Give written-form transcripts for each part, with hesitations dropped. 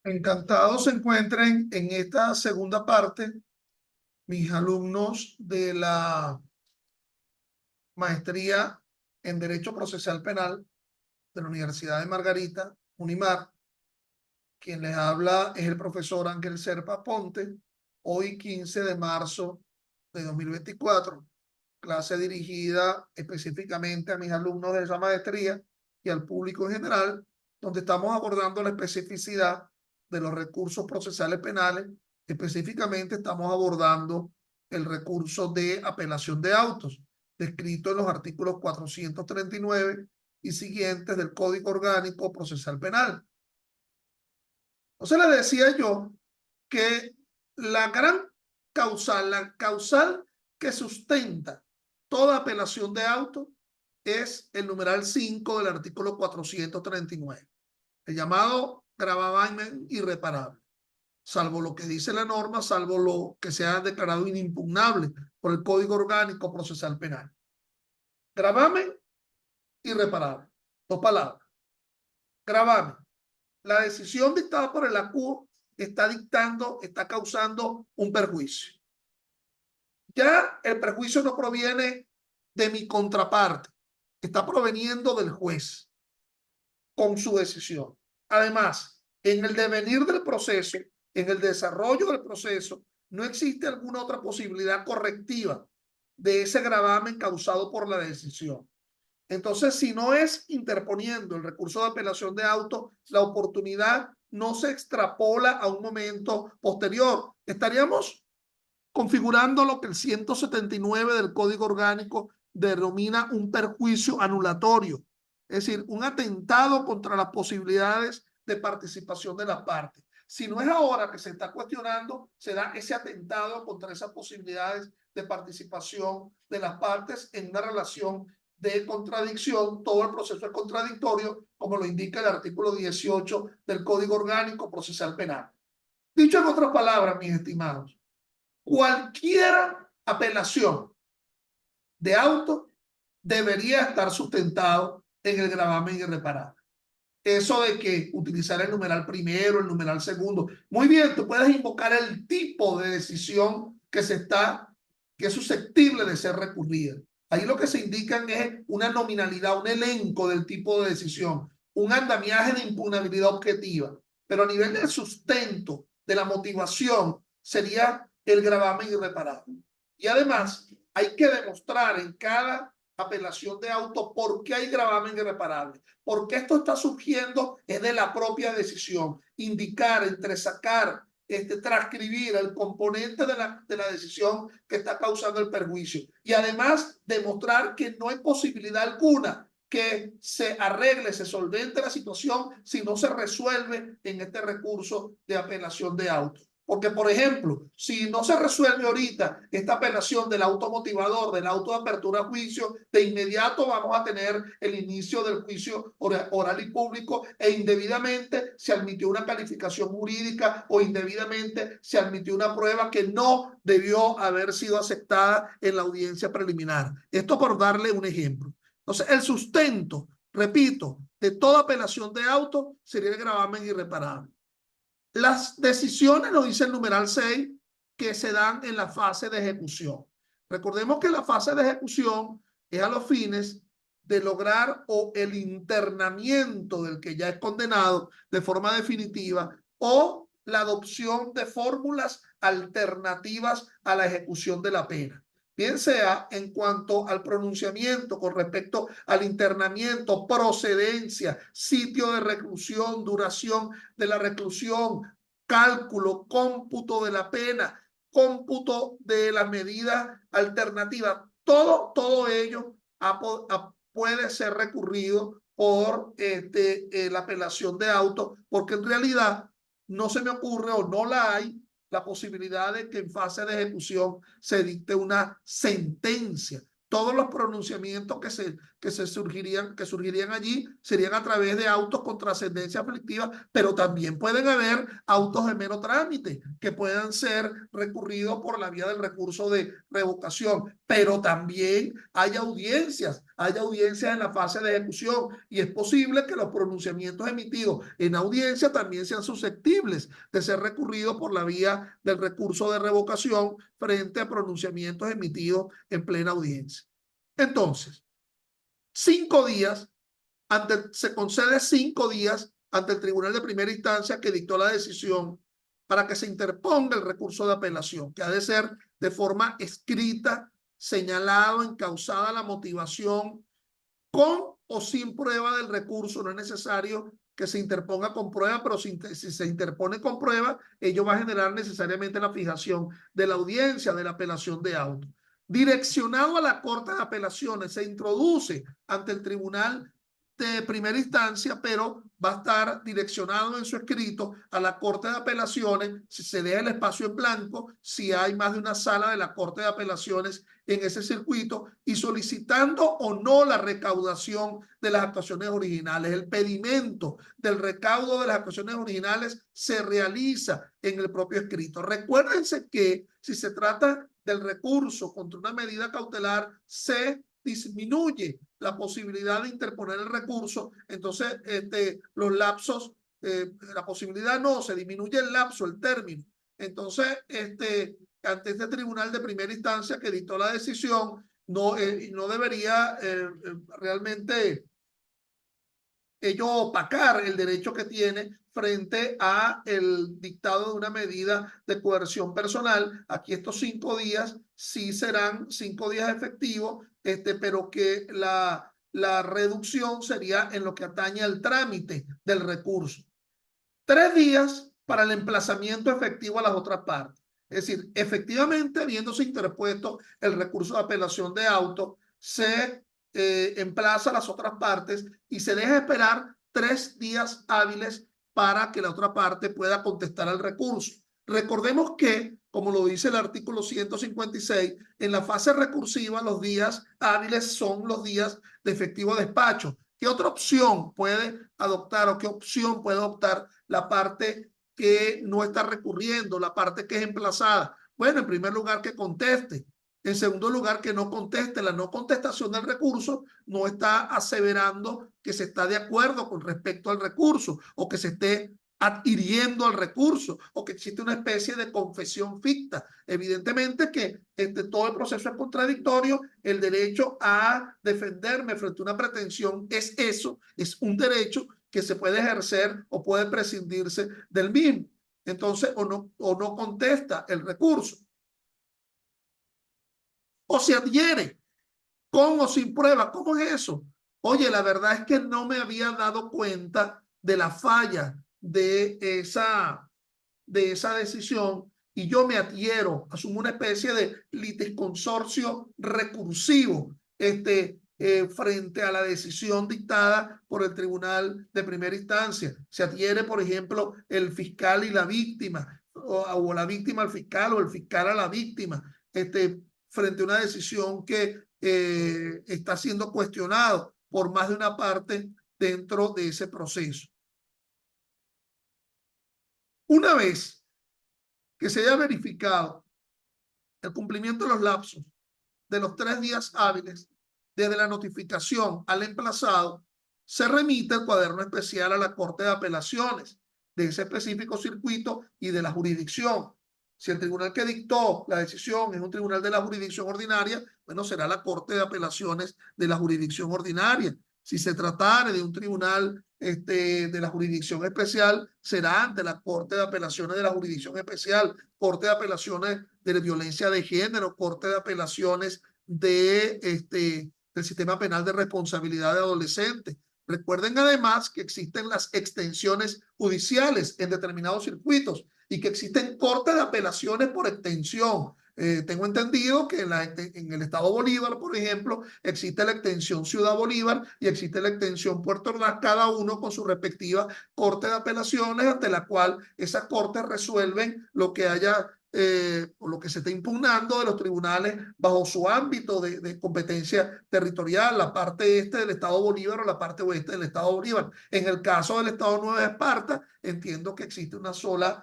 Encantados se encuentren en esta segunda parte mis alumnos de la maestría en Derecho Procesal Penal de la Universidad de Margarita, UNIMAR. Quien les habla es el profesor Ángel Serpa Ponte, hoy 15 de marzo de 2024. Clase dirigida específicamente a mis alumnos de esa maestría y al público en general, donde estamos abordando la especificidad de los recursos procesales penales. Específicamente estamos abordando el recurso de apelación de autos, descrito en los artículos 439 y siguientes del Código Orgánico Procesal Penal. Entonces les decía yo que la causal que sustenta toda apelación de auto es el numeral 5 del artículo 439, el llamado gravamen irreparable, salvo lo que dice la norma, salvo lo que sea declarado inimpugnable por el Código Orgánico Procesal Penal. Gravamen irreparable. Dos palabras. Gravamen. La decisión dictada por el ACUO está causando un perjuicio. Ya el perjuicio no proviene de mi contraparte, está proveniendo del juez con su decisión. Además, en el devenir del proceso, en el desarrollo del proceso, no existe alguna otra posibilidad correctiva de ese gravamen causado por la decisión. Entonces, si no es interponiendo el recurso de apelación de auto, la oportunidad no se extrapola a un momento posterior. Estaríamos configurando lo que el 179 del Código Orgánico denomina un perjuicio anulatorio, es decir, un atentado contra las posibilidades de participación de las partes. Si no es ahora que se está cuestionando, se da ese atentado contra esas posibilidades de participación de las partes en una relación de contradicción. Todo el proceso es contradictorio, como lo indica el artículo 18 del Código Orgánico Procesal Penal. Dicho en otras palabras, mis estimados, cualquier apelación de auto debería estar sustentado en el gravamen irreparable. Eso de que utilizar el numeral primero, el numeral segundo, muy bien, tú puedes invocar el tipo de decisión que es susceptible de ser recurrida. Ahí lo que se indican es una nominalidad, un elenco del tipo de decisión, un andamiaje de impugnabilidad objetiva, pero a nivel del sustento, de la motivación, sería el gravamen irreparable. Y además, hay que demostrar en cada apelación de auto por qué hay gravamen irreparable. Porque esto está surgiendo es de la propia decisión. Indicar, entresacar, transcribir el componente de la decisión que está causando el perjuicio. Y además demostrar que no hay posibilidad alguna que se arregle, se solvente la situación si no se resuelve en este recurso de apelación de auto. Porque, por ejemplo, si no se resuelve ahorita esta apelación del automotivador, del auto de apertura a juicio, de inmediato vamos a tener el inicio del juicio oral y público e indebidamente se admitió una calificación jurídica o indebidamente se admitió una prueba que no debió haber sido aceptada en la audiencia preliminar. Esto por darle un ejemplo. Entonces, el sustento, repito, de toda apelación de auto sería el gravamen irreparable. Las decisiones, lo dice el numeral 6, que se dan en la fase de ejecución. Recordemos que la fase de ejecución es a los fines de lograr o el internamiento del que ya es condenado de forma definitiva o la adopción de fórmulas alternativas a la ejecución de la pena. Bien sea en cuanto al pronunciamiento con respecto al internamiento, procedencia, sitio de reclusión, duración de la reclusión, cálculo, cómputo de la pena, cómputo de las medidas alternativas. Todo ello puede ser recurrido por la apelación de auto, porque en realidad no se me ocurre o no la hay la posibilidad de que en fase de ejecución se dicte una sentencia. Todos los pronunciamientos que surgirían allí serían a través de autos con trascendencia aflictiva, pero también pueden haber autos de mero trámite que puedan ser recurridos por la vía del recurso de revocación, pero también hay audiencias hay audiencias en la fase de ejecución y es posible que los pronunciamientos emitidos en audiencia también sean susceptibles de ser recurridos por la vía del recurso de revocación frente a pronunciamientos emitidos en plena audiencia. Entonces, 5 días, se concede 5 días ante el tribunal de primera instancia que dictó la decisión para que se interponga el recurso de apelación, que ha de ser de forma escrita, señalado, encausada la motivación, con o sin prueba del recurso. No es necesario que se interponga con prueba, pero si se interpone con prueba, ello va a generar necesariamente la fijación de la audiencia de la apelación de auto. Direccionado a la Corte de Apelaciones, se introduce ante el tribunal de primera instancia, pero va a estar direccionado en su escrito a la Corte de Apelaciones, si se deja el espacio en blanco, si hay más de una sala de la Corte de Apelaciones en ese circuito, y solicitando o no la recaudación de las actuaciones originales. El pedimento del recaudo de las actuaciones originales se realiza en el propio escrito. Recuérdense que si se trata del recurso contra una medida cautelar, se disminuye la posibilidad de interponer el recurso. Entonces, los lapsos, la posibilidad no, se disminuye el lapso, el término. Entonces, ante este tribunal de primera instancia que dictó la decisión, no debería realmente ello opacar el derecho que tiene frente a el dictado de una medida de coerción personal. Aquí estos 5 días sí serán 5 días efectivos, pero que la reducción sería en lo que atañe al trámite del recurso. 3 días para el emplazamiento efectivo a las otras partes. Es decir, efectivamente, habiéndose interpuesto el recurso de apelación de auto, se emplaza a las otras partes y se deja esperar 3 días hábiles para que la otra parte pueda contestar al recurso. Recordemos que, como lo dice el artículo 156, en la fase recursiva los días hábiles son los días de efectivo despacho. ¿Qué otra opción puede adoptar o qué opción puede adoptar la parte que no está recurriendo, la parte que es emplazada? Bueno, en primer lugar, que conteste. En segundo lugar, que no conteste. La no contestación del recurso no está aseverando que se está de acuerdo con respecto al recurso o que se esté adhiriendo al recurso o que existe una especie de confesión ficta. Evidentemente que todo el proceso es contradictorio. El derecho a defenderme frente a una pretensión es eso, es un derecho que se puede ejercer o puede prescindirse del mismo. Entonces, o no contesta el recurso, o se adhiere con o sin prueba. ¿Cómo es eso? Oye, la verdad es que no me había dado cuenta de la falla de esa decisión y yo me adhiero, asumo una especie de litisconsorcio recursivo frente a la decisión dictada por el tribunal de primera instancia. Se adhiere, por ejemplo, el fiscal y la víctima, o la víctima al fiscal o el fiscal a la víctima, frente a una decisión que está siendo cuestionado por más de una parte dentro de ese proceso. Una vez que se haya verificado el cumplimiento de los lapsos de los 3 días hábiles desde la notificación al emplazado, se remite el cuaderno especial a la Corte de Apelaciones de ese específico circuito y de la jurisdicción. Si el tribunal que dictó la decisión es un tribunal de la jurisdicción ordinaria, bueno, será la Corte de Apelaciones de la jurisdicción ordinaria. Si se tratara de un tribunal de la jurisdicción especial, será ante la Corte de Apelaciones de la jurisdicción especial, Corte de Apelaciones de violencia de género, Corte de Apelaciones del sistema penal de responsabilidad de adolescentes. Recuerden además que existen las extensiones judiciales en determinados circuitos y que existen cortes de apelaciones por extensión. Tengo entendido que en el estado Bolívar, por ejemplo, existe la extensión Ciudad Bolívar y existe la extensión Puerto Ordaz, cada uno con su respectiva corte de apelaciones, ante la cual esas cortes resuelven lo que haya o lo que se está impugnando de los tribunales bajo su ámbito de competencia territorial, la parte este del estado Bolívar o la parte oeste del estado Bolívar. En el caso del estado Nueva Esparta, entiendo que existe una sola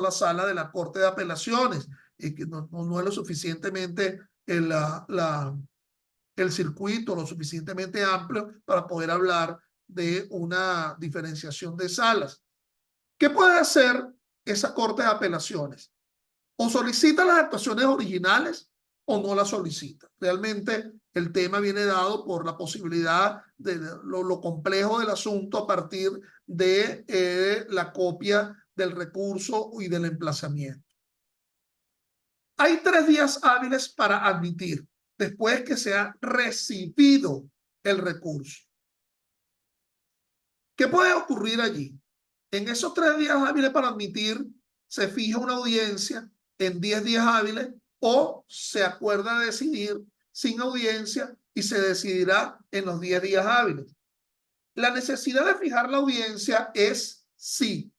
sala de la Corte de Apelaciones y que no es lo suficientemente el circuito lo suficientemente amplio para poder hablar de una diferenciación de salas. ¿Qué puede hacer esa Corte de Apelaciones? O solicita las actuaciones originales o no las solicita. Realmente el tema viene dado por la posibilidad de lo complejo del asunto a partir de la copia del recurso y del emplazamiento. Hay 3 días hábiles para admitir después que se ha recibido el recurso. ¿Qué puede ocurrir allí? En esos 3 días hábiles para admitir se fija una audiencia en 10 días hábiles o se acuerda decidir sin audiencia y se decidirá en los 10 días hábiles. La necesidad de fijar la audiencia es si,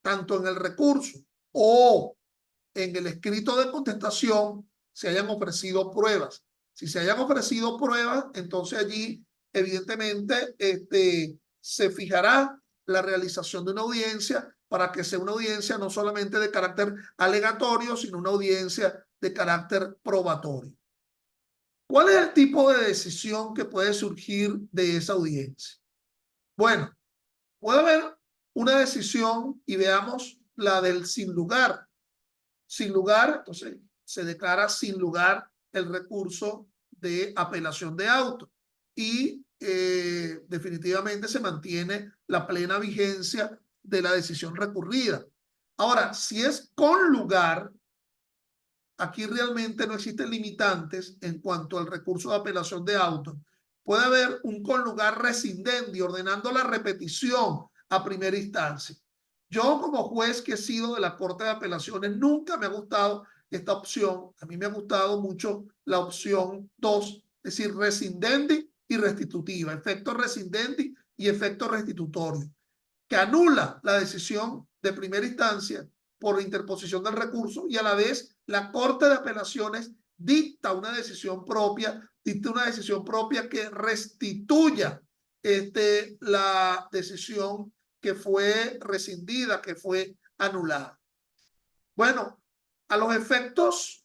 tanto en el recurso o en el escrito de contestación, se hayan ofrecido pruebas. Si se hayan ofrecido pruebas, entonces allí, evidentemente, se fijará la realización de una audiencia para que sea una audiencia no solamente de carácter alegatorio, sino una audiencia de carácter probatorio. ¿Cuál es el tipo de decisión que puede surgir de esa audiencia? Bueno, puede haber una decisión y veamos la del sin lugar. Sin lugar, entonces se declara sin lugar el recurso de apelación de auto y definitivamente se mantiene la plena vigencia de la decisión recurrida. Ahora, si es con lugar, aquí realmente no existen limitantes en cuanto al recurso de apelación de auto. Puede haber un con lugar rescindendi ordenando la repetición a primera instancia. Yo como juez que he sido de la Corte de Apelaciones nunca me ha gustado esta opción. A mí me ha gustado mucho la opción 2, es decir, rescindendi y restitutiva, efecto rescindendi y efecto restitutorio, que anula la decisión de primera instancia por interposición del recurso y a la vez la Corte de Apelaciones dicta una decisión propia que restituya la decisión que fue rescindida, que fue anulada. Bueno, a los efectos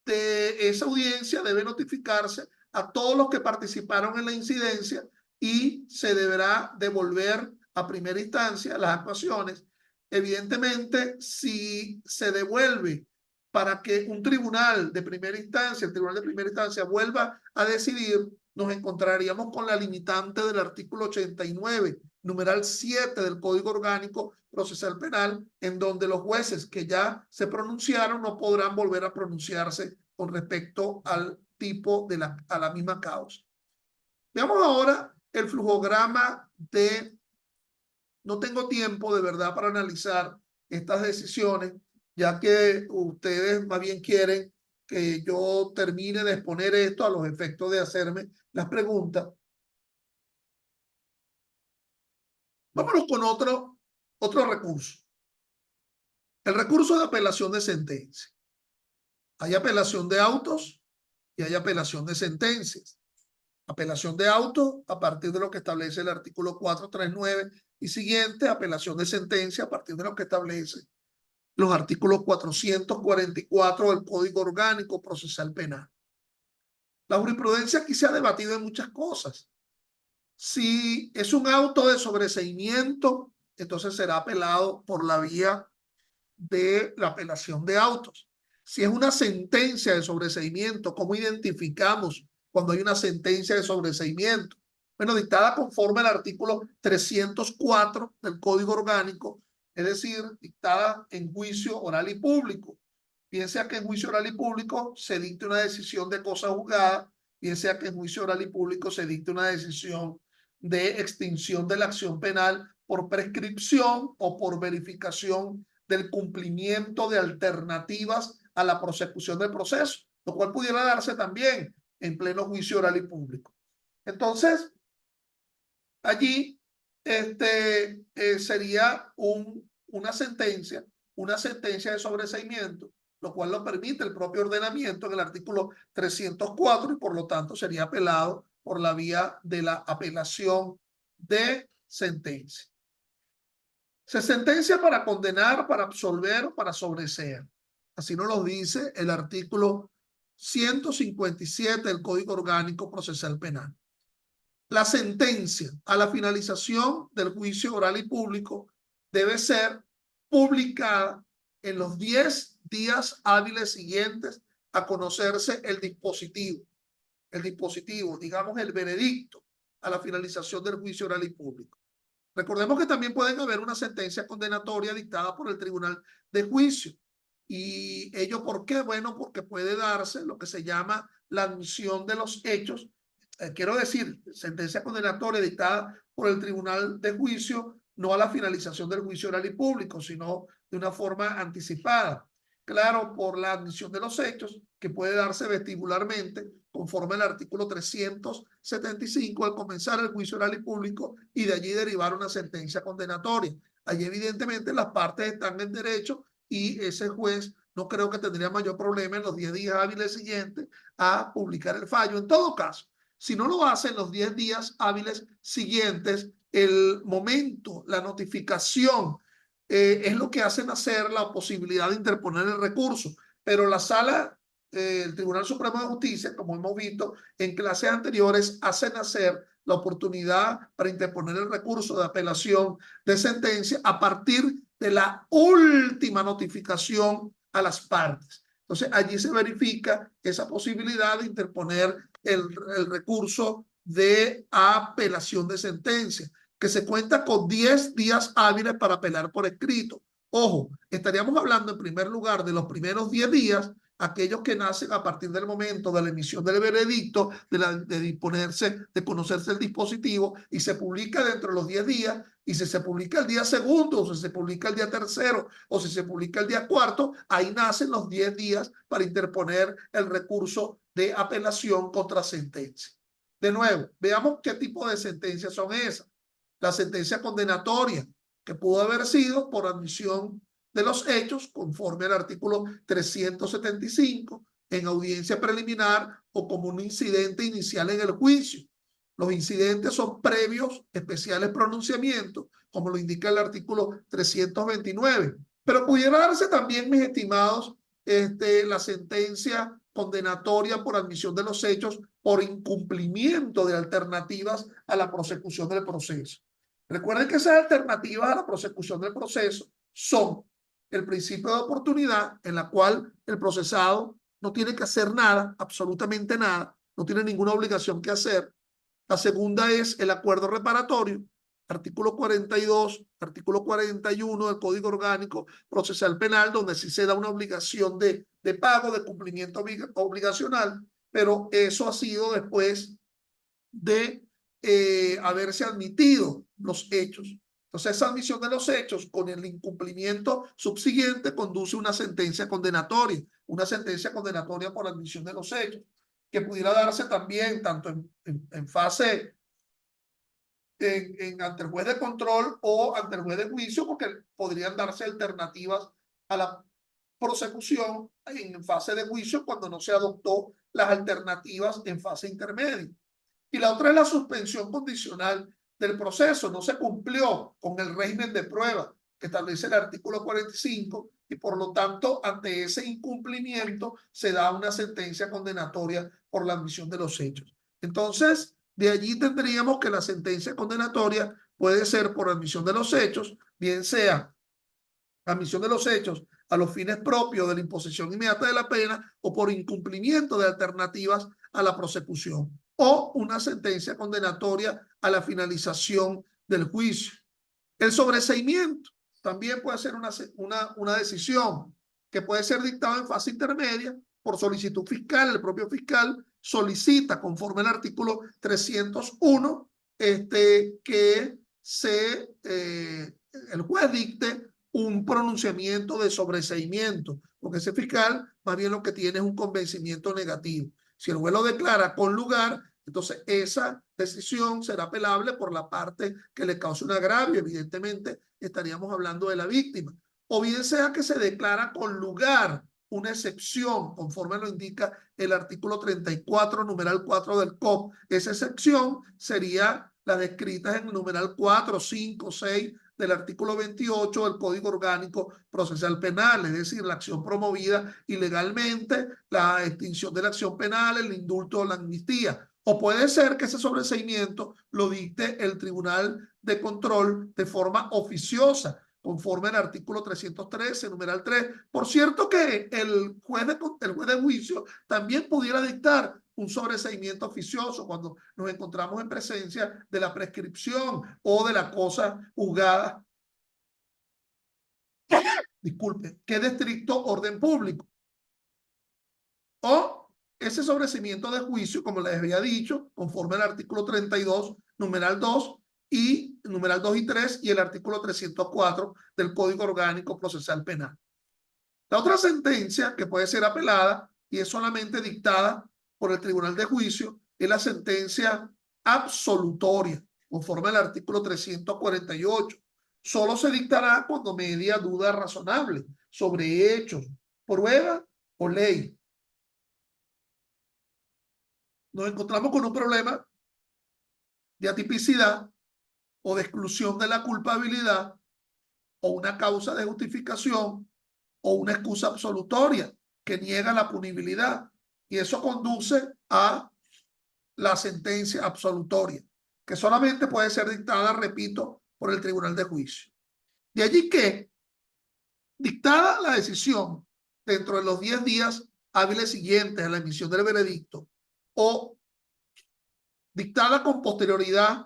de esa audiencia debe notificarse a todos los que participaron en la incidencia y se deberá devolver a primera instancia las actuaciones. Evidentemente, si se devuelve para que un tribunal de primera instancia, el tribunal de primera instancia vuelva a decidir, nos encontraríamos con la limitante del artículo 89, numeral 7 del Código Orgánico Procesal Penal, en donde los jueces que ya se pronunciaron no podrán volver a pronunciarse con respecto al tipo de a la misma causa. Veamos ahora el flujograma de... No tengo tiempo de verdad para analizar estas decisiones, ya que ustedes más bien quieren que yo termine de exponer esto a los efectos de hacerme las preguntas. Vámonos con otro recurso. El recurso de apelación de sentencia. Hay apelación de autos y hay apelación de sentencias. Apelación de autos a partir de lo que establece el artículo 439 y siguiente, apelación de sentencia a partir de lo que establece los artículos 444 del Código Orgánico Procesal Penal. La jurisprudencia aquí se ha debatido en muchas cosas. Si es un auto de sobreseimiento, entonces será apelado por la vía de la apelación de autos. Si es una sentencia de sobreseimiento, ¿cómo identificamos cuando hay una sentencia de sobreseimiento? Bueno, dictada conforme al artículo 304 del Código Orgánico, es decir, dictada en juicio oral y público. Bien sea que en juicio oral y público se dicte una decisión de cosa juzgada, bien sea que en juicio oral y público se dicte una decisión de extinción de la acción penal por prescripción o por verificación del cumplimiento de alternativas a la prosecución del proceso, lo cual pudiera darse también en pleno juicio oral y público. Entonces, allí sería una sentencia de sobreseimiento, lo cual lo permite el propio ordenamiento en el artículo 304 y por lo tanto sería apelado por la vía de la apelación de sentencia. Se sentencia para condenar, para absolver, para sobreseer. Así nos lo dice el artículo 157 del Código Orgánico Procesal Penal. La sentencia a la finalización del juicio oral y público debe ser publicada en los 10 días hábiles siguientes a conocerse el dispositivo, digamos el veredicto a la finalización del juicio oral y público. Recordemos que también pueden haber una sentencia condenatoria dictada por el Tribunal de Juicio. ¿Y ello por qué? Bueno, porque puede darse lo que se llama la admisión de los hechos. Quiero decir, sentencia condenatoria dictada por el Tribunal de Juicio, no a la finalización del juicio oral y público, sino de una forma anticipada. Claro, por la admisión de los hechos, que puede darse vestibularmente, conforme al artículo 375, al comenzar el juicio oral y público, y de allí derivar una sentencia condenatoria. Allí, evidentemente, las partes están en derecho y ese juez no creo que tendría mayor problema en los 10 días hábiles siguientes a publicar el fallo. En todo caso, si no lo hace en los 10 días hábiles siguientes, el momento, la notificación, es lo que hace nacer la posibilidad de interponer el recurso. Pero la sala, el Tribunal Supremo de Justicia, como hemos visto en clases anteriores, hace nacer la oportunidad para interponer el recurso de apelación de sentencia a partir de la última notificación a las partes. Entonces, allí se verifica esa posibilidad de interponer el recurso de apelación de sentencia, que se cuenta con 10 días hábiles para apelar por escrito. Ojo, estaríamos hablando en primer lugar de los primeros 10 días, aquellos que nacen a partir del momento de la emisión del veredicto, de disponerse, de conocerse el dispositivo, y se publica dentro de los 10 días, y si se publica el día segundo, o si se publica el día tercero, o si se publica el día cuarto, ahí nacen los 10 días para interponer el recurso de apelación contra sentencia. De nuevo, veamos qué tipo de sentencias son esas. La sentencia condenatoria, que pudo haber sido por admisión de los hechos conforme al artículo 375 en audiencia preliminar o como un incidente inicial en el juicio. Los incidentes son previos especiales pronunciamientos, como lo indica el artículo 329. Pero pudiera darse también, mis estimados, la sentencia condenatoria por admisión de los hechos por incumplimiento de alternativas a la prosecución del proceso. Recuerden que esas alternativas a la prosecución del proceso son el principio de oportunidad, en la cual el procesado no tiene que hacer nada, absolutamente nada, no tiene ninguna obligación que hacer. La segunda es el acuerdo reparatorio, artículo 42, artículo 41 del Código Orgánico Procesal Penal, donde sí se da una obligación de pago, de cumplimiento obligacional, pero eso ha sido después de haberse admitido los hechos. Entonces, esa admisión de los hechos con el incumplimiento subsiguiente conduce a una sentencia condenatoria por admisión de los hechos, que pudiera darse también tanto en fase ante el juez de control o ante el juez de juicio, porque podrían darse alternativas a la prosecución en fase de juicio cuando no se adoptó las alternativas en fase intermedia. Y la otra es la suspensión condicional del proceso. No se cumplió con el régimen de prueba que establece el artículo 45 y por lo tanto ante ese incumplimiento se da una sentencia condenatoria por la admisión de los hechos. Entonces, de allí tendríamos que la sentencia condenatoria puede ser por admisión de los hechos, bien sea admisión de los hechos a los fines propios de la imposición inmediata de la pena o por incumplimiento de alternativas a la prosecución, o una sentencia condenatoria a la finalización del juicio. El sobreseimiento también puede ser una decisión que puede ser dictada en fase intermedia por solicitud fiscal. El propio fiscal solicita, conforme al artículo 301, que el juez dicte un pronunciamiento de sobreseimiento, porque ese fiscal más bien lo que tiene es un convencimiento negativo. Si el juez lo declara con lugar, entonces esa decisión será apelable por la parte que le cause un agravio. Evidentemente estaríamos hablando de la víctima. O bien sea que se declara con lugar una excepción, conforme lo indica el artículo 34, numeral 4 del COP. Esa excepción sería la descrita en el numeral 4, 5, 6 del artículo 28 del Código Orgánico Procesal Penal, es decir, la acción promovida ilegalmente, la extinción de la acción penal, el indulto o la amnistía. O puede ser que ese sobreseimiento lo dicte el Tribunal de Control de forma oficiosa, conforme al artículo 313, numeral 3. Por cierto que el juez de juicio también pudiera dictar un sobreseimiento oficioso cuando nos encontramos en presencia de la prescripción o de la cosa juzgada, disculpe, que es de estricto orden público. O ese sobreseimiento de juicio, como les había dicho, conforme al artículo 32, numeral 2 y numeral 2 y 3 y el artículo 304 del Código Orgánico Procesal Penal. La otra sentencia que puede ser apelada y es solamente dictada por el Tribunal de Juicio es la sentencia absolutoria, conforme al artículo 348. Solo se dictará cuando media duda razonable sobre hechos, prueba o ley. Nos encontramos con un problema de atipicidad o de exclusión de la culpabilidad o una causa de justificación o una excusa absolutoria que niega la punibilidad. Y eso conduce a la sentencia absolutoria, que solamente puede ser dictada, repito, por el Tribunal de Juicio. De allí que, dictada la decisión dentro de los 10 días hábiles siguientes a la emisión del veredicto o dictada con posterioridad,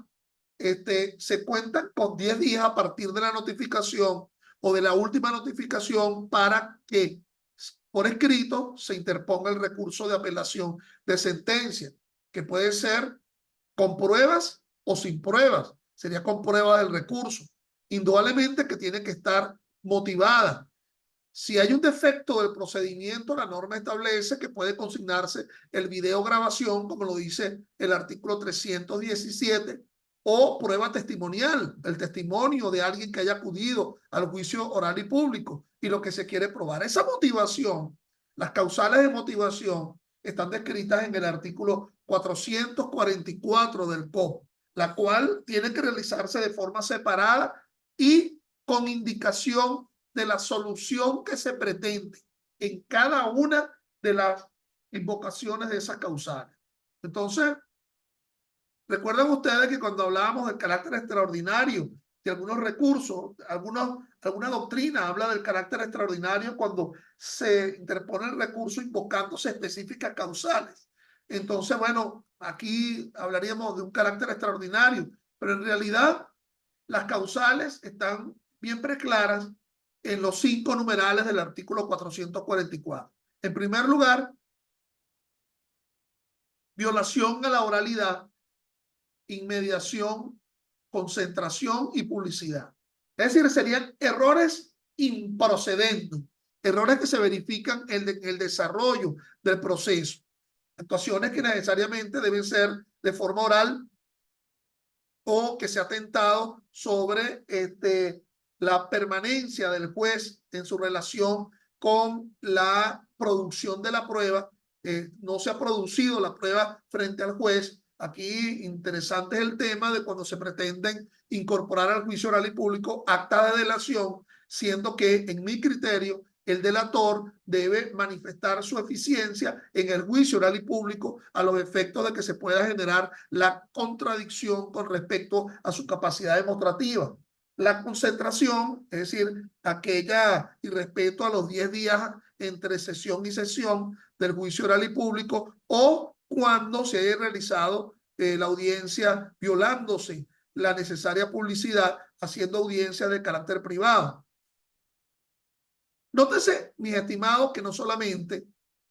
se cuentan con 10 días a partir de la notificación o de la última notificación para que por escrito se interponga el recurso de apelación de sentencia, que puede ser con pruebas o sin pruebas. Sería con pruebas del recurso. Indudablemente que tiene que estar motivada. Si hay un defecto del procedimiento, la norma establece que puede consignarse el video grabación, como lo dice el artículo 317, o prueba testimonial, el testimonio de alguien que haya acudido al juicio oral y público y lo que se quiere probar. Esa motivación, las causales de motivación están descritas en el artículo 444 del COP, la cual tiene que realizarse de forma separada y con indicación de la solución que se pretende en cada una de las invocaciones de esas causales. Entonces, recuerden ustedes que cuando hablábamos del carácter extraordinario de algunos recursos, alguna doctrina habla del carácter extraordinario cuando se interpone el recurso invocándose específicas causales. Entonces, bueno, aquí hablaríamos de un carácter extraordinario, pero en realidad las causales están bien preclaras en los 5 numerales del artículo 444. En primer lugar, violación a la oralidad, inmediación, concentración y publicidad. Es decir, serían errores improcedentes, errores que se verifican en el desarrollo del proceso. Actuaciones que necesariamente deben ser de forma oral o que se ha atentado sobre la permanencia del juez en su relación con la producción de la prueba. No se ha producido la prueba frente al juez. Aquí interesante es el tema de cuando se pretenden incorporar al juicio oral y público acta de delación, siendo que en mi criterio el delator debe manifestar su eficiencia en el juicio oral y público a los efectos de que se pueda generar la contradicción con respecto a su capacidad demostrativa. La concentración, es decir, aquella y respeto a los 10 días entre sesión y sesión del juicio oral y público, o cuando se haya realizado la audiencia violándose la necesaria publicidad, haciendo audiencia de carácter privado. Nótese, mis estimados, que no solamente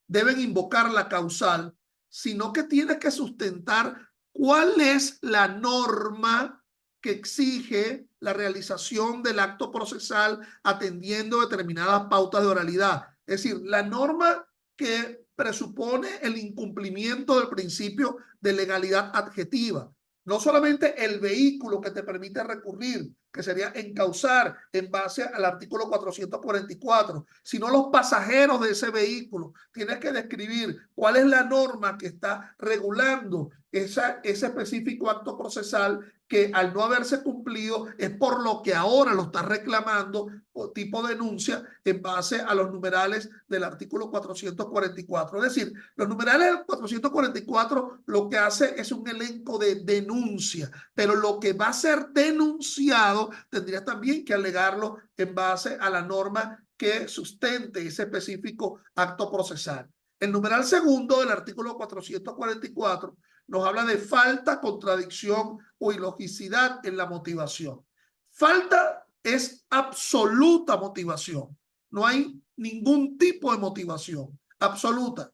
deben invocar la causal, sino que tiene que sustentar cuál es la norma que exige la realización del acto procesal atendiendo determinadas pautas de oralidad. Es decir, la norma que presupone el incumplimiento del principio de legalidad adjetiva. No solamente el vehículo que te permite recurrir, que sería encausar en base al artículo 444, sino los pasajeros de ese vehículo. Tienes que describir cuál es la norma que está regulando ese específico acto procesal que al no haberse cumplido es por lo que ahora lo está reclamando o tipo denuncia en base a los numerales del artículo 444. Es decir, los numerales del 444 lo que hace es un elenco de denuncia, pero lo que va a ser denunciado tendría también que alegarlo en base a la norma que sustente ese específico acto procesal. El numeral segundo del artículo 444 nos habla de falta, contradicción o ilogicidad en la motivación. Falta es absoluta motivación. No hay ningún tipo de motivación absoluta.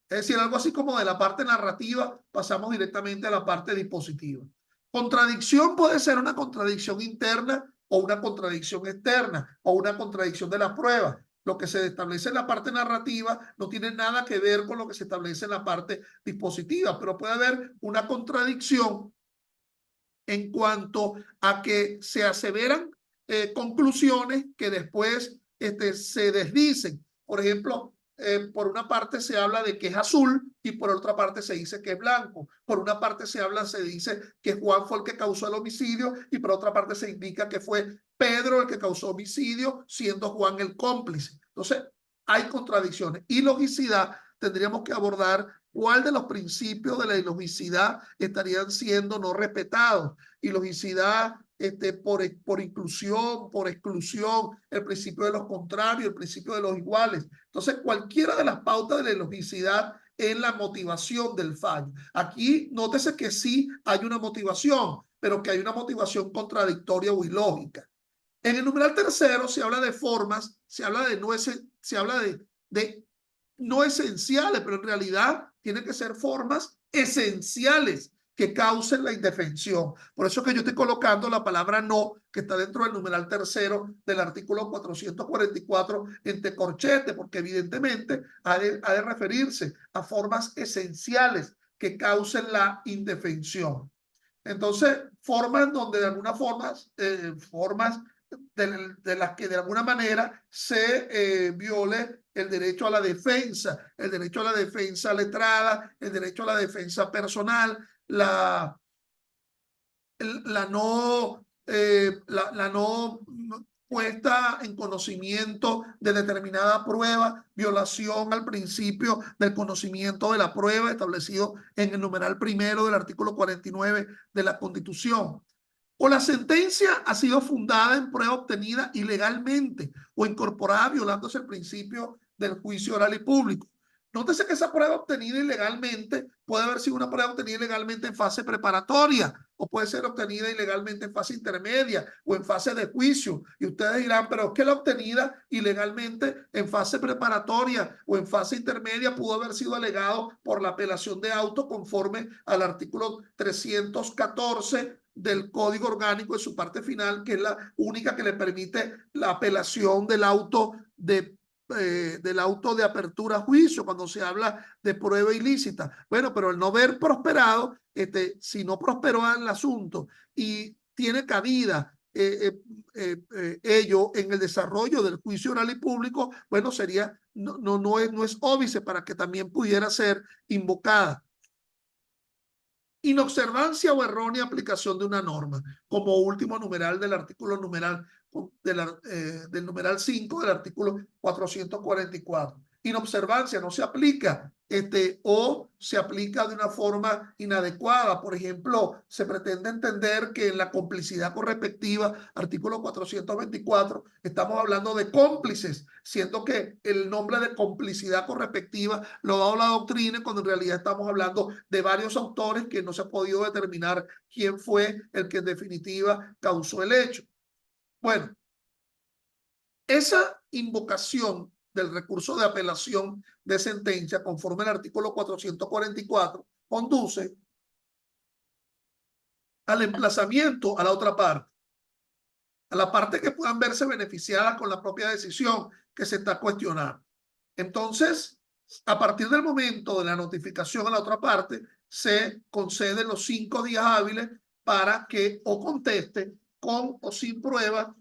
Es decir, algo así como de la parte narrativa pasamos directamente a la parte dispositiva. Contradicción puede ser una contradicción interna o una contradicción externa o una contradicción de la prueba. Lo que se establece en la parte narrativa no tiene nada que ver con lo que se establece en la parte dispositiva, pero puede haber una contradicción en cuanto a que se aseveran conclusiones que después se desdicen. Por ejemplo, por una parte se habla de que es azul y por otra parte se dice que es blanco. Por una parte se dice que Juan fue el que causó el homicidio y por otra parte se indica que fue Pedro el que causó homicidio, siendo Juan el cómplice. Entonces, hay contradicciones. Ilogicidad, tendríamos que abordar cuál de los principios de la ilogicidad estarían siendo no respetados. Ilogicidad por inclusión, por exclusión, el principio de los contrarios, el principio de los iguales. Entonces, cualquiera de las pautas de la ilogicidad es la motivación del fallo. Aquí, nótese que sí hay una motivación, pero que hay una motivación contradictoria o ilógica. En el numeral tercero se habla de formas, se habla de no esenciales, pero en realidad tienen que ser formas esenciales que causen la indefensión. Por eso que yo estoy colocando la palabra no, que está dentro del numeral tercero del artículo 444 entre corchetes, porque evidentemente ha de referirse a formas esenciales que causen la indefensión. Entonces, formas donde de alguna forma, formas de las que de alguna manera se viole el derecho a la defensa, el derecho a la defensa letrada, el derecho a la defensa personal, la no puesta en conocimiento de determinada prueba, violación al principio del conocimiento de la prueba establecido en el numeral primero del artículo 49 de la Constitución. O la sentencia ha sido fundada en prueba obtenida ilegalmente o incorporada violándose el principio del juicio oral y público. Nótese que esa prueba obtenida ilegalmente puede haber sido una prueba obtenida ilegalmente en fase preparatoria o puede ser obtenida ilegalmente en fase intermedia o en fase de juicio. Y ustedes dirán, pero es que la obtenida ilegalmente en fase preparatoria o en fase intermedia pudo haber sido alegado por la apelación de auto conforme al artículo 314 del Código Orgánico en su parte final, que es la única que le permite la apelación del auto de apertura a juicio cuando se habla de prueba ilícita. Bueno, pero el no haber prosperado, si no prosperó el asunto y tiene cabida ello en el desarrollo del juicio oral y público, bueno, sería, no es óbice para que también pudiera ser invocada. Inobservancia o errónea aplicación de una norma, como último numeral del artículo del numeral 5 del artículo 444. Inobservancia no se aplica o se aplica de una forma inadecuada. Por ejemplo, se pretende entender que en la complicidad correspectiva, artículo 424, estamos hablando de cómplices, siendo que el nombre de complicidad correspectiva lo ha dado la doctrina cuando en realidad estamos hablando de varios autores que no se ha podido determinar quién fue el que en definitiva causó el hecho. Bueno, esa invocación del recurso de apelación de sentencia conforme al artículo 444 conduce al emplazamiento a la otra parte, a la parte que puedan verse beneficiadas con la propia decisión que se está cuestionando. Entonces, a partir del momento de la notificación a la otra parte, se conceden los 5 días hábiles para que o conteste con o sin prueba,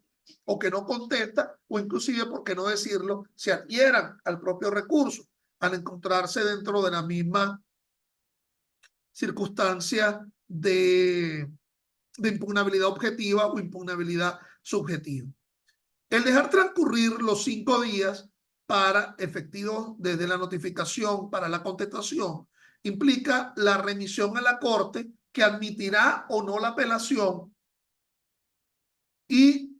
o que no contesta, o inclusive, por qué no decirlo, se adhieran al propio recurso al encontrarse dentro de la misma circunstancia de de impugnabilidad objetiva o impugnabilidad subjetiva. El dejar transcurrir los 5 días para efectivos desde la notificación para la contestación implica la remisión a la Corte, que admitirá o no la apelación y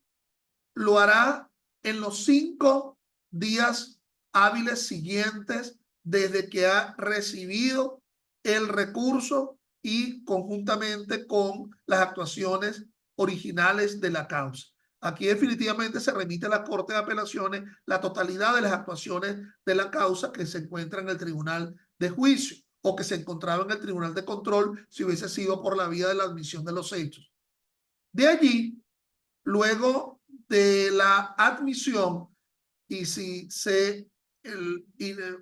lo hará en los 5 días hábiles siguientes desde que ha recibido el recurso y conjuntamente con las actuaciones originales de la causa. Aquí definitivamente se remite a la Corte de Apelaciones la totalidad de las actuaciones de la causa que se encuentra en el Tribunal de Juicio o que se encontraba en el Tribunal de Control si hubiese sido por la vía de la admisión de los hechos. De allí, luego de la admisión, y si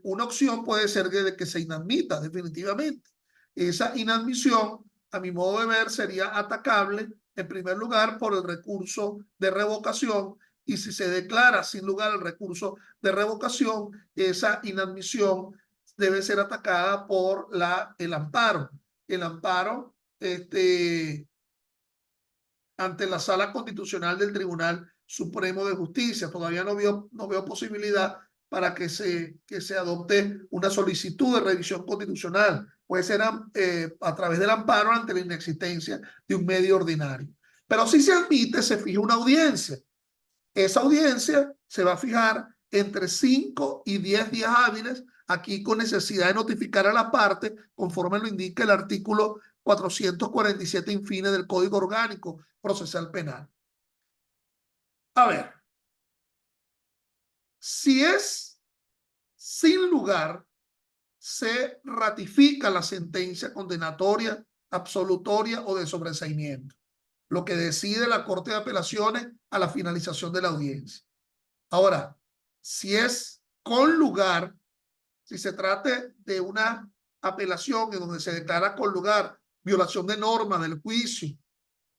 una opción puede ser que se inadmita definitivamente. Esa inadmisión, a mi modo de ver, sería atacable en primer lugar por el recurso de revocación, y si se declara sin lugar el recurso de revocación, esa inadmisión debe ser atacada por el amparo. El amparo ante la Sala Constitucional del Tribunal Supremo de Justicia. Todavía no veo posibilidad para que se adopte una solicitud de revisión constitucional. Puede ser a través del amparo ante la inexistencia de un medio ordinario. Pero si se admite, se fija una audiencia. Esa audiencia se va a fijar entre 5 y 10 días hábiles, aquí con necesidad de notificar a la parte, conforme lo indica el artículo 447 infine del Código Orgánico Procesal Penal. A ver, si es sin lugar, se ratifica la sentencia condenatoria, absolutoria o de sobreseimiento, lo que decide la Corte de Apelaciones a la finalización de la audiencia. Ahora, si es con lugar, si se trate de una apelación en donde se declara con lugar violación de normas del juicio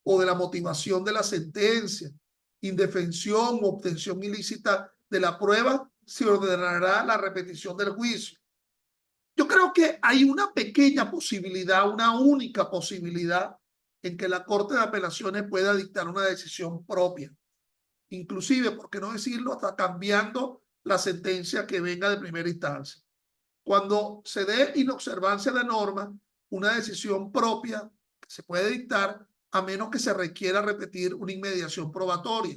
o de la motivación de la sentencia, indefensión o obtención ilícita de la prueba, se ordenará la repetición del juicio. Yo creo que hay una pequeña posibilidad, una única posibilidad en que la Corte de Apelaciones pueda dictar una decisión propia. Inclusive, por qué no decirlo, hasta cambiando la sentencia que venga de primera instancia. Cuando se dé inobservancia de normas, una decisión propia que se puede dictar a menos que se requiera repetir una inmediación probatoria.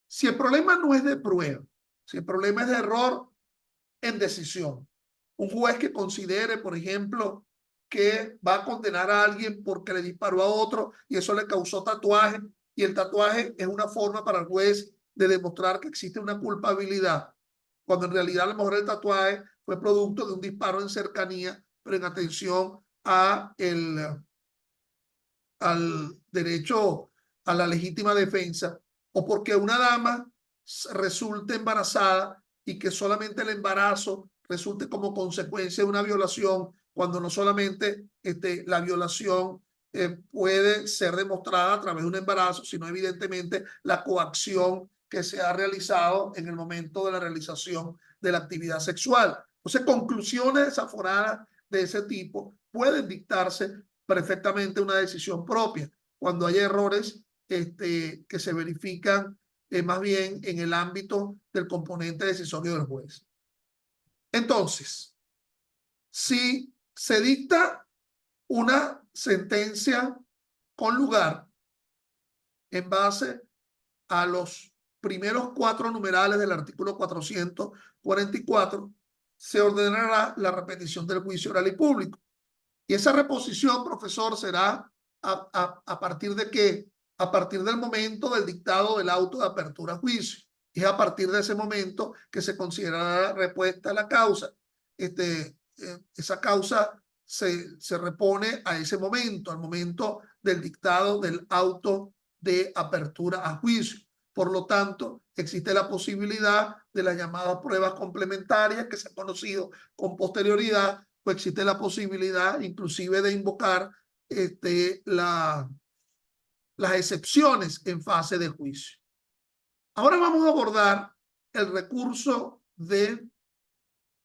Si el problema no es de prueba, si el problema es de error en decisión, un juez que considere, por ejemplo, que va a condenar a alguien porque le disparó a otro y eso le causó tatuaje, y el tatuaje es una forma para el juez de demostrar que existe una culpabilidad, cuando en realidad a lo mejor el tatuaje fue producto de un disparo en cercanía, pero en atención al derecho a la legítima defensa, o porque una dama resulte embarazada y que solamente el embarazo resulte como consecuencia de una violación, cuando no solamente la violación puede ser demostrada a través de un embarazo, sino evidentemente la coacción que se ha realizado en el momento de la realización de la actividad sexual. Entonces, conclusiones desaforadas de ese tipo pueden dictarse perfectamente una decisión propia cuando hay errores que se verifican más bien en el ámbito del componente decisorio del juez. Entonces, si se dicta una sentencia con lugar en base a los primeros 4 numerales del artículo 444, se ordenará la repetición del juicio oral y público. Y esa reposición, profesor, será a partir de qué? A partir del momento del dictado del auto de apertura a juicio. Es a partir de ese momento que se considerará respuesta a la causa. Esa causa se repone a ese momento, al momento del dictado del auto de apertura a juicio. Por lo tanto, existe la posibilidad de las llamadas pruebas complementarias que se han conocido con posterioridad, pues existe la posibilidad inclusive de invocar las excepciones en fase de juicio. Ahora vamos a abordar el recurso de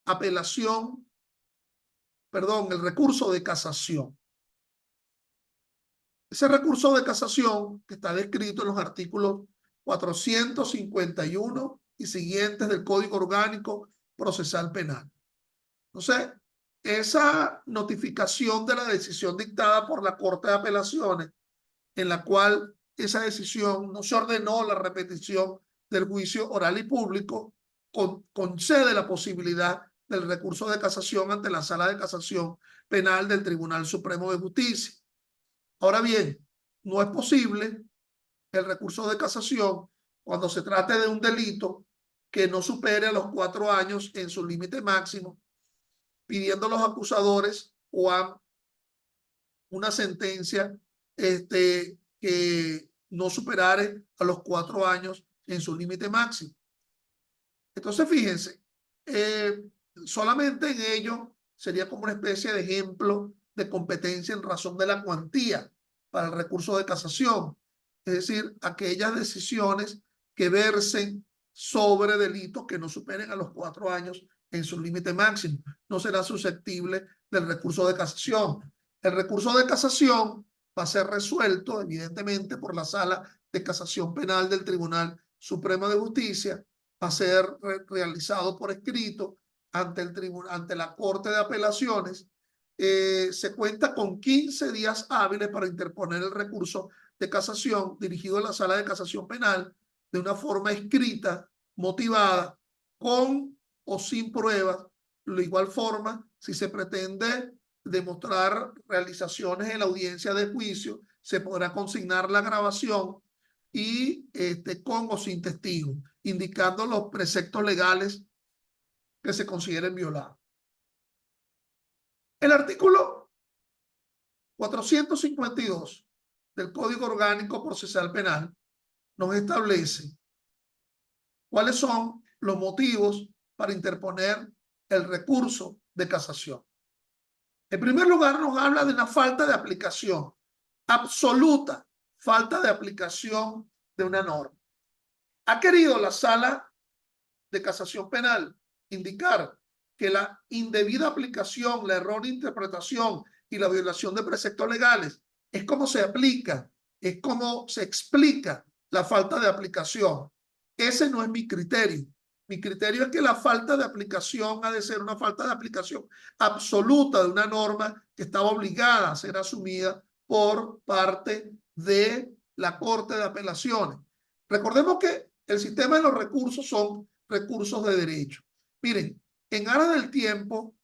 apelación, perdón, el recurso de casación. Ese recurso de casación que está descrito en los artículos 451 y siguientes del Código Orgánico Procesal Penal. Entonces, esa notificación de la decisión dictada por la Corte de Apelaciones, en la cual esa decisión no se ordenó la repetición del juicio oral y público, concede la posibilidad del recurso de casación ante la Sala de Casación Penal del Tribunal Supremo de Justicia. Ahora bien, no es posible el recurso de casación cuando se trate de un delito que no supere a los 4 años en su límite máximo, pidiendo a los acusadores o a una sentencia que no superare a los 4 años en su límite máximo. Entonces, fíjense, solamente en ello sería como una especie de ejemplo de competencia en razón de la cuantía para el recurso de casación. Es decir, aquellas decisiones que versen sobre delitos que no superen a los 4 años en su límite máximo. No será susceptible del recurso de casación. El recurso de casación va a ser resuelto, evidentemente, por la Sala de Casación Penal del Tribunal Supremo de Justicia, va a ser realizado por escrito ante el tribunal, ante la Corte de Apelaciones. Se cuenta con 15 días hábiles para interponer el recurso de casación dirigido a la Sala de Casación Penal de una forma escrita, motivada, con o sin pruebas. De igual forma, si se pretende demostrar realizaciones en la audiencia de juicio, se podrá consignar la grabación y con o sin testigos, indicando los preceptos legales que se consideren violados. El artículo 452 del Código Orgánico Procesal Penal nos establece cuáles son los motivos para interponer el recurso de casación. En primer lugar, nos habla de una falta de aplicación, absoluta falta de aplicación de una norma. Ha querido la Sala de Casación Penal indicar que la indebida aplicación, la errónea interpretación y la violación de preceptos legales es como se aplica, es como se explica la falta de aplicación. Ese no es mi criterio. Mi criterio es que la falta de aplicación ha de ser una falta de aplicación absoluta de una norma que estaba obligada a ser asumida por parte de la Corte de Apelaciones. Recordemos que el sistema de los recursos son recursos de derecho. Miren, en aras del tiempo,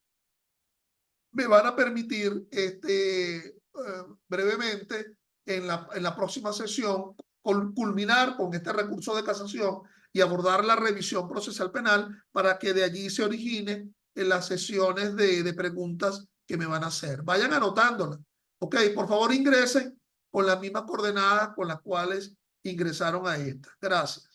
me van a permitir brevemente en la próxima sesión culminar con este recurso de casación y abordar la revisión procesal penal para que de allí se origine en las sesiones de preguntas que me van a hacer. Vayan anotándolas. Ok, por favor ingresen con las mismas coordenadas con las cuales ingresaron a esta. Gracias.